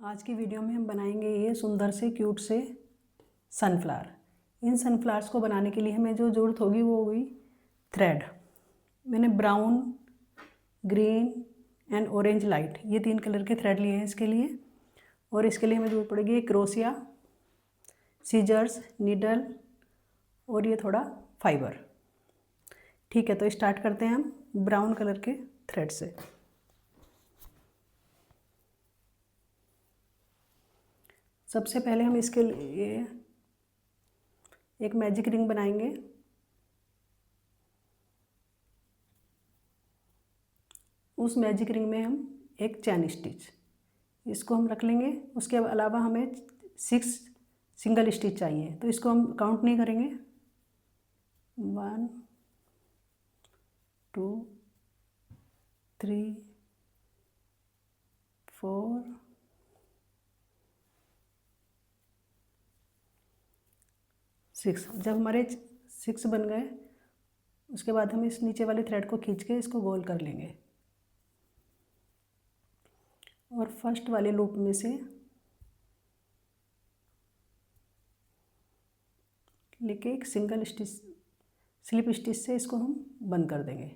आज की वीडियो में हम बनाएंगे ये सुंदर से क्यूट से सनफ्लावर। इन सनफ्लावर्स को बनाने के लिए हमें जो ज़रूरत होगी वो होगी थ्रेड। मैंने brown, green and orange light ये 3 कलर के थ्रेड लिए हैं इसके लिए। और इसके लिए हमें ज़रूरत पड़ेगी क्रोशिया, सीजर्स, नीडल और ये थोड़ा फाइबर। ठीक है, तो स्टार्ट करते हैं हम ब्राउन कलर के थ्रेड से। सबसे पहले हम इसके लिए एक मैजिक रिंग बनाएंगे। उस मैजिक रिंग में हम एक चैन स्टिच इसको हम रख लेंगे। उसके अलावा हमें 6 सिंगल स्टिच चाहिए, तो इसको हम काउंट नहीं करेंगे। 1 2 3 4 6। जब हमारे 6 बन गए उसके बाद हम इस नीचे वाले थ्रेड को खींच के इसको गोल कर लेंगे और फर्स्ट वाले लूप में से लेके एक सिंगल स्टिच स्लिप स्टिच से इसको हम बंद कर देंगे।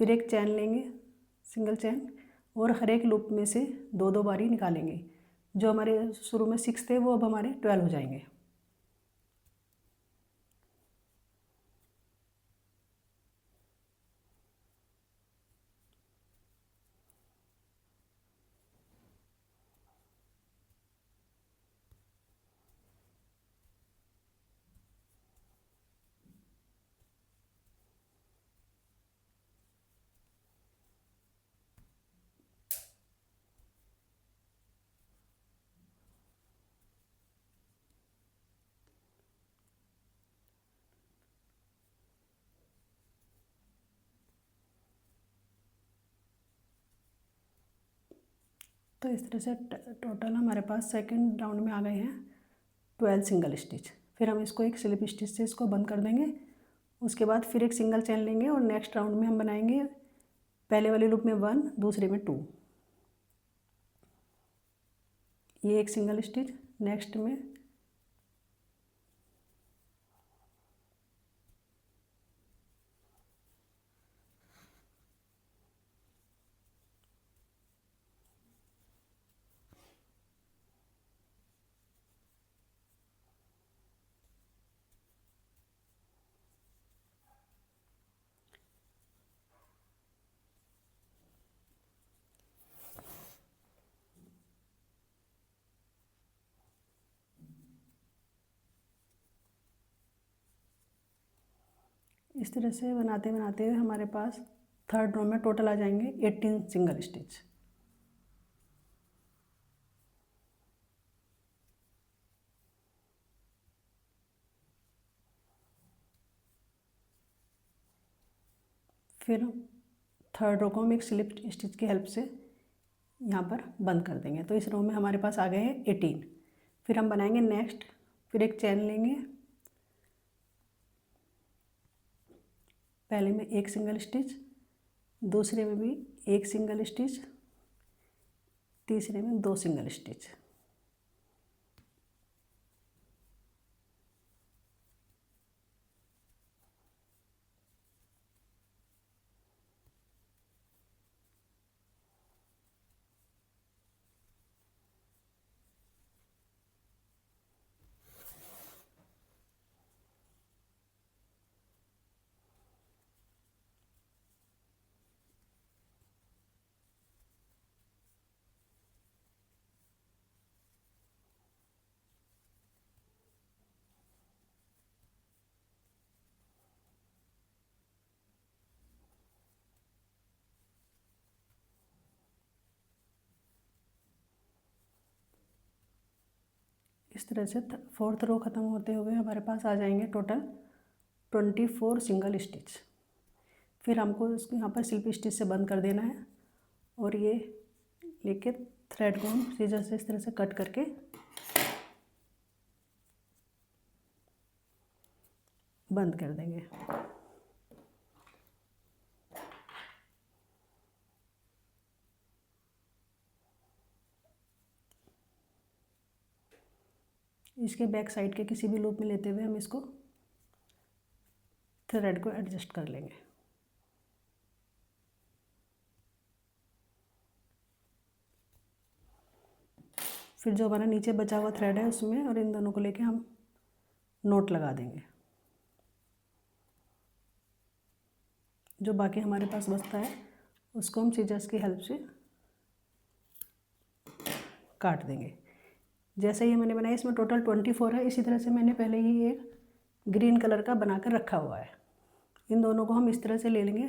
फिर एक चैन लेंगे, सिंगल चैन, और हर एक लूप में से 2-2 बारी निकालेंगे। जो हमारे शुरू में 6 थे वो अब हमारे 12 हो जाएंगे। तो इस तरह से टोटल हमारे पास सेकंड राउंड में आ गए हैं 12 सिंगल स्टिच। फिर हम इसको एक स्लिप स्टिच से इसको बंद कर देंगे। उसके बाद फिर एक सिंगल चैन लेंगे और नेक्स्ट राउंड में हम बनाएंगे पहले वाले लूप में 1, दूसरे में 2। ये एक सिंगल स्टिच, नेक्स्ट में इस तरह से बनाते बनाते हुए हमारे पास थर्ड रो में टोटल आ जाएंगे 18 सिंगल स्टिच। फिर थर्ड रो को हम एक स्लिप स्टिच की हेल्प से यहाँ पर बंद कर देंगे। तो इस रो में हमारे पास आ गए हैं 18। फिर हम बनाएंगे नेक्स्ट, फिर एक चैन लेंगे, पहले में एक सिंगल स्टिच, दूसरे में भी एक सिंगल स्टिच, तीसरे में 2 सिंगल स्टिच। इस तरह से फोर्थ रो ख़त्म होते हुए हमारे पास आ जाएंगे टोटल 24 सिंगल स्टिच। फिर हमको इसको यहाँ पर स्लिप स्टिच से बंद कर देना है और ये लेके थ्रेड को हम सीजर से इस तरह से कट करके बंद कर देंगे। इसके बैक साइड के किसी भी लूप में लेते हुए हम इसको थ्रेड को एडजस्ट कर लेंगे। फिर जो हमारा नीचे बचा हुआ थ्रेड है उसमें और इन दोनों को लेके हम नोट लगा देंगे। जो बाकी हमारे पास बचता है उसको हम सीजर्स की हेल्प से काट देंगे। जैसे ये मैंने बनाया इसमें टोटल 24 है। इसी तरह से मैंने पहले ही एक ग्रीन कलर का बनाकर रखा हुआ है। इन दोनों को हम इस तरह से ले लेंगे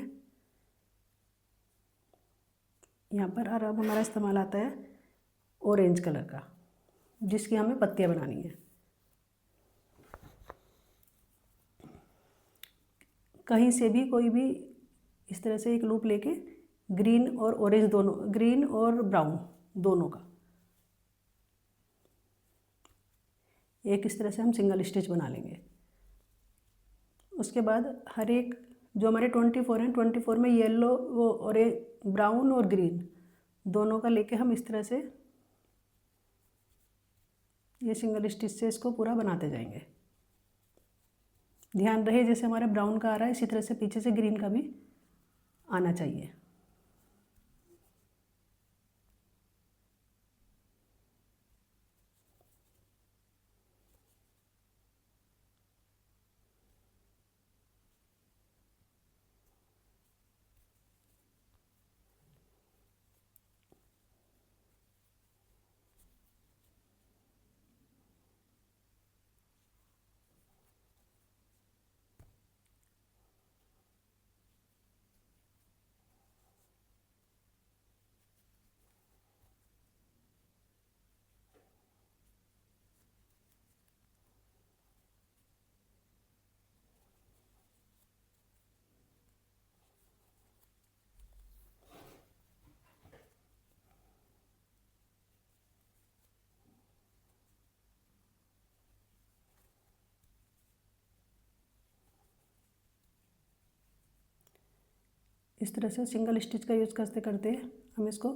यहाँ पर। और अब हमारा इस्तेमाल आता है ऑरेंज कलर का, जिसकी हमें पत्तियाँ बनानी है। कहीं से भी कोई भी इस तरह से एक लूप लेके ग्रीन और ऑरेंज दोनों, ग्रीन और ब्राउन दोनों का एक इस तरह से हम सिंगल स्टिच बना लेंगे। उसके बाद हर एक जो हमारे 24 हैं 24 में येलो वो और ब्राउन और ग्रीन दोनों का लेके हम इस तरह से ये सिंगल स्टिच से इसको पूरा बनाते जाएंगे। ध्यान रहे जैसे हमारा ब्राउन का आ रहा है इसी तरह से पीछे से ग्रीन का भी आना चाहिए। इस तरह से सिंगल स्टिच का यूज़ करते करते हम इसको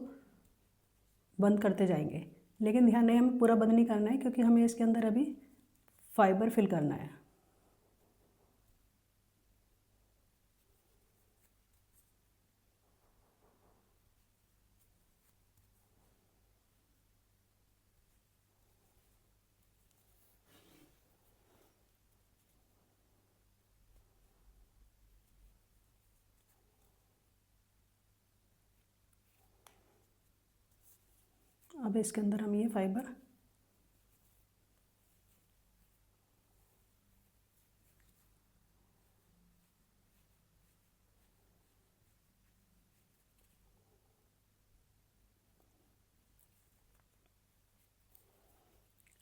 बंद करते जाएंगे। लेकिन ध्यान रहे हमें पूरा बंद नहीं करना है क्योंकि हमें इसके अंदर अभी फाइबर फिल करना है। अब इसके अंदर हम ये फाइबर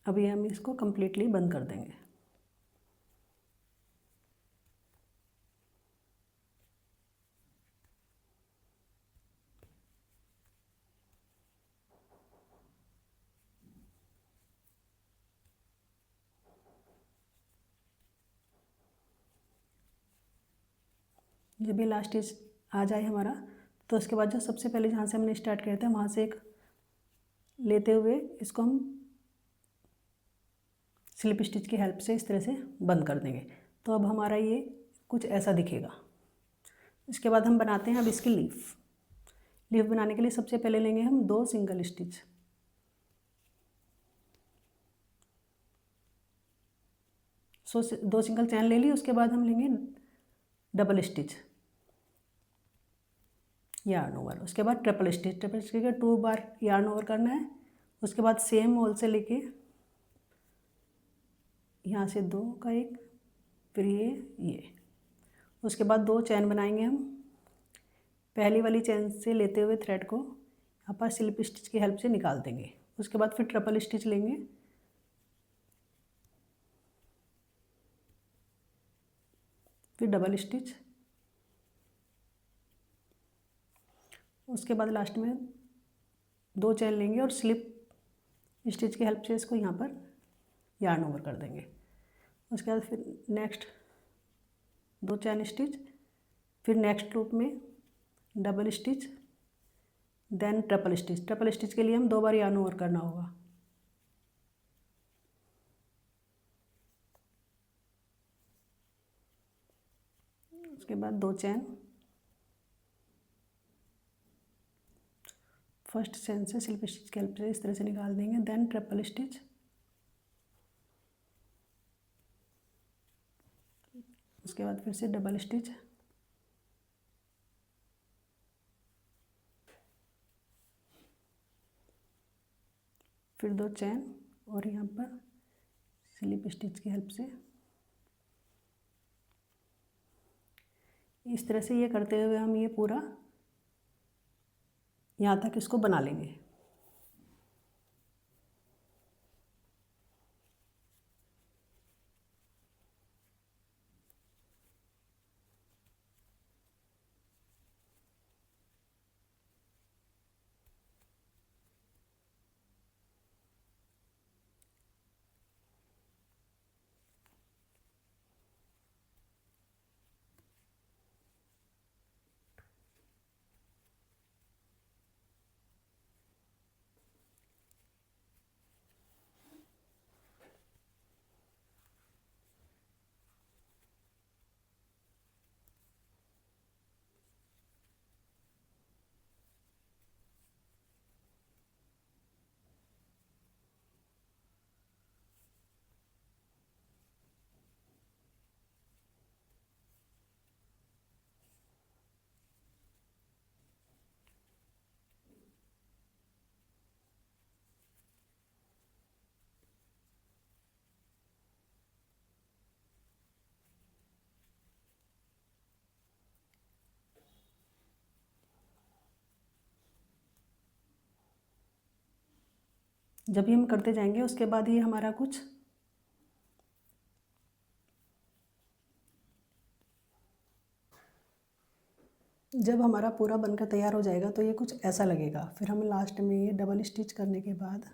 अभी हम इसको कम्प्लीटली बंद कर देंगे। जब भी लास्ट स्टिच आ जाए हमारा तो उसके बाद जो सबसे पहले जहाँ से हमने स्टार्ट किया था वहाँ से एक लेते हुए इसको हम स्लिप स्टिच की हेल्प से इस तरह से बंद कर देंगे। तो अब हमारा ये कुछ ऐसा दिखेगा। इसके बाद हम बनाते हैं अब इसकी लीफ। लीफ बनाने के लिए सबसे पहले लेंगे हम 2 सिंगल स्टिच। सो 2 सिंगल चैन ले ली। उसके बाद हम लेंगे डबल स्टिच यार्न ओवर। उसके बाद ट्रिपल स्टिच। ट्रिपल स्टिच के 2 बार यार्न ओवर करना है। उसके बाद सेम होल से लेके यहाँ से 2 का एक, फिर ये उसके बाद 2 चैन बनाएंगे हम। पहली वाली चैन से लेते हुए थ्रेड को यहाँ पर स्लिप स्टिच की हेल्प से निकाल देंगे। उसके बाद फिर ट्रिपल स्टिच लेंगे, फिर डबल स्टिच, उसके बाद लास्ट में 2 चैन लेंगे और स्लिप स्टिच की हेल्प से इसको यहाँ पर यार्न ओवर कर देंगे। उसके बाद फिर नेक्स्ट 2 चैन स्टिच, फिर नेक्स्ट लूप में double stitch, then triple stitch. Triple stitch के लिए हम 2 बार यार्न ओवर करना होगा। उसके बाद 2 चैन, फर्स्ट चैन से स्लिप स्टिच की हेल्प से इस तरह से निकाल देंगे। देन ट्रिपल स्टिच, उसके बाद फिर से डबल स्टिच, फिर 2 चैन और यहाँ पर स्लिप स्टिच की हेल्प से इस तरह से ये करते हुए हम ये पूरा यहाँ तक इसको बना लेंगे। जब भी हम करते जाएंगे उसके बाद ये हमारा कुछ जब हमारा पूरा बनकर तैयार हो जाएगा तो ये कुछ ऐसा लगेगा। फिर हमें लास्ट में ये डबल स्टिच करने के बाद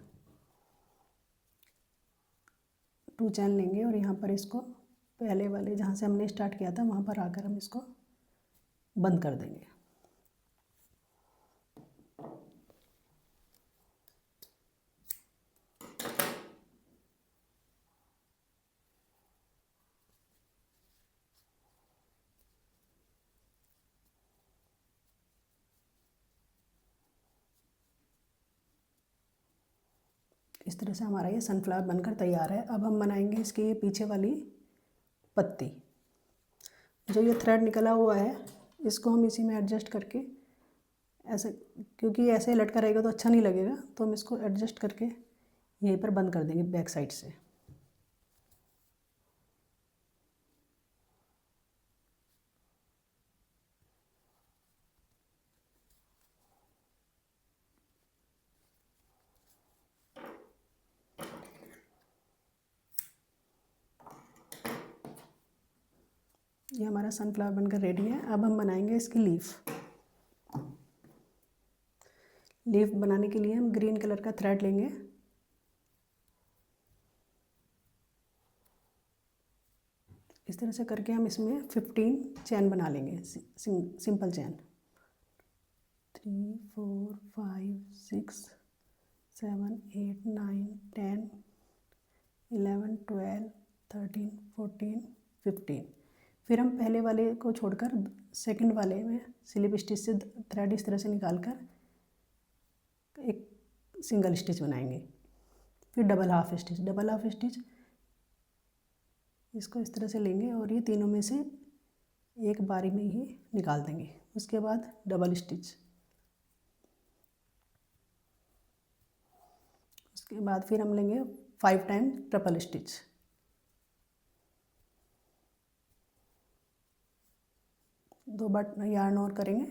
2 चैन लेंगे और यहाँ पर इसको पहले वाले जहाँ से हमने स्टार्ट किया था वहाँ पर आकर हम इसको बंद कर देंगे। इस तरह से हमारा ये सनफ्लावर बनकर तैयार है। अब हम बनाएंगे इसके ये पीछे वाली पत्ती। जो ये थ्रेड निकला हुआ है इसको हम इसी में एडजस्ट करके ऐसे, क्योंकि ऐसे लटका रहेगा तो अच्छा नहीं लगेगा, तो हम इसको एडजस्ट करके यहीं पर बंद कर देंगे बैक साइड से। ये हमारा सनफ्लावर बनकर रेडी है। अब हम बनाएंगे इसकी लीफ। लीफ बनाने के लिए हम ग्रीन कलर का थ्रेड लेंगे। इस तरह से करके हम इसमें 15 चैन बना लेंगे, सिंपल चैन। 3 4 5 6 7 8 9 10 11 12 13 14 15। फिर हम पहले वाले को छोड़कर सेकंड वाले में स्लिप स्टिच से थ्रेड इस तरह से निकालकर एक सिंगल स्टिच बनाएंगे। फिर डबल हाफ स्टिच इसको इस तरह से लेंगे और ये तीनों में से एक बारी में ही निकाल देंगे। उसके बाद डबल स्टिच, उसके बाद फिर हम लेंगे 5 टाइम ट्रिपल स्टिच। दो बार यार्न और करेंगे,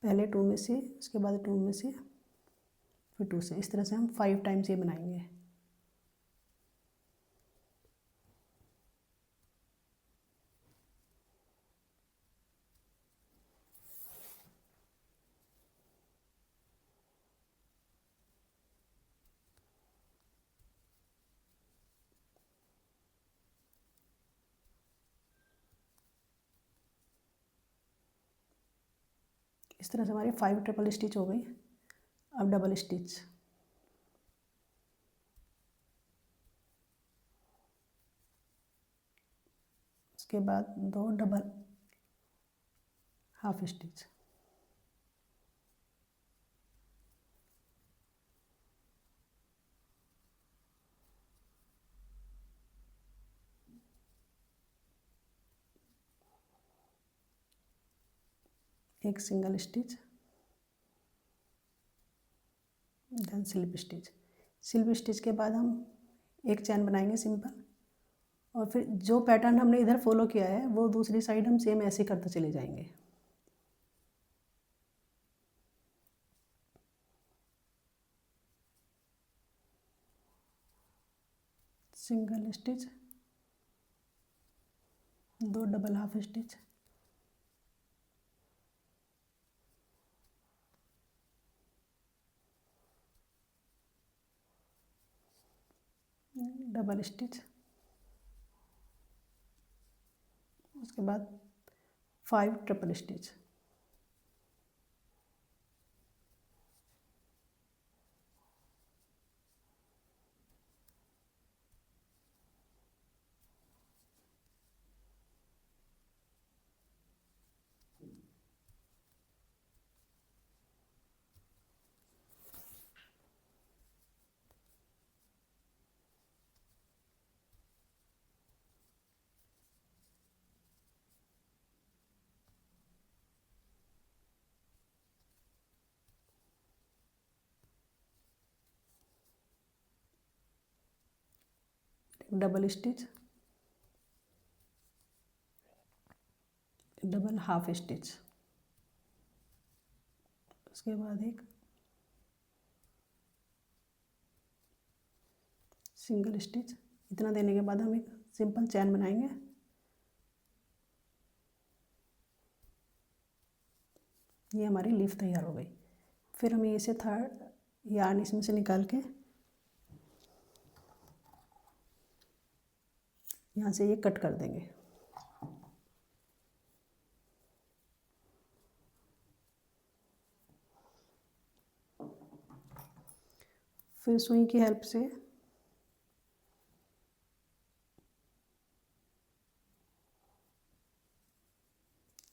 पहले 2 में से, उसके बाद 2 में से, फिर 2 से। इस तरह से हम 5 टाइम्स ये बनाएंगे। इस तरह से हमारे 5 ट्रिपल स्टिच हो गई। अब डबल स्टिच, उसके बाद 2 डबल हाफ स्टिच, एक single stitch, then slip stitch. Slip stitch के बाद हम एक चैन बनाएंगे सिंपल, और फिर जो पैटर्न हमने इधर फॉलो किया है वो दूसरी साइड हम सेम ऐसे करते चले जाएंगे। Single stitch, 2 double half stitch, double stitch, उसके बाद 5 triple stitch, double stitch, double half stitch, उसके बाद एक सिंगल स्टिच। इतना देने के बाद हम एक सिंपल चैन बनाएंगे। ये हमारी लीफ तैयार हो गई। फिर हमें इसे थर्ड यार्न इसमें से निकाल के यहाँ से ये कट कर देंगे। फिर सुई की हेल्प से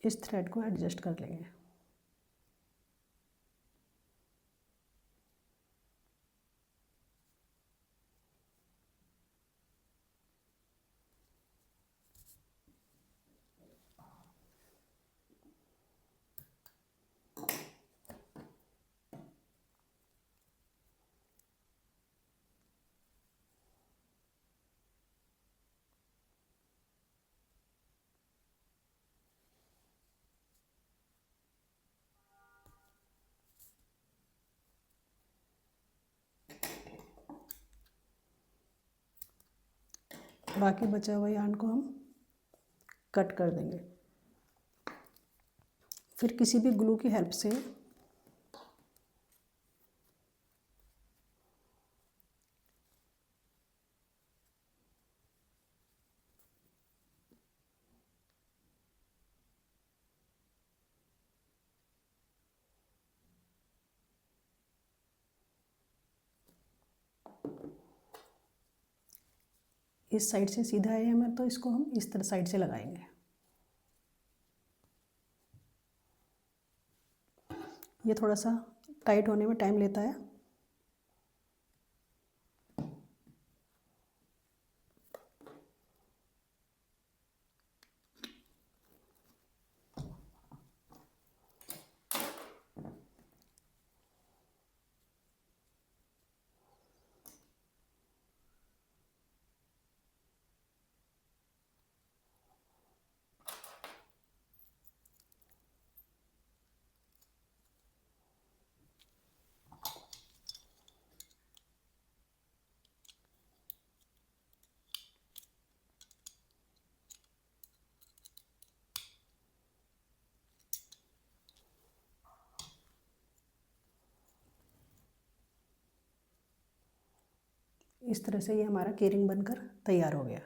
इस थ्रेड को एडजस्ट कर लेंगे। बाकी बचा हुआ यार्न को हम कट कर देंगे। फिर किसी भी ग्लू की हेल्प से इस साइड से सीधा है हमें, तो इसको हम इस तरह साइड से लगाएंगे। ये थोड़ा सा टाइट होने में टाइम लेता है। इस तरह से ये हमारा केरिंग बनकर तैयार हो गया।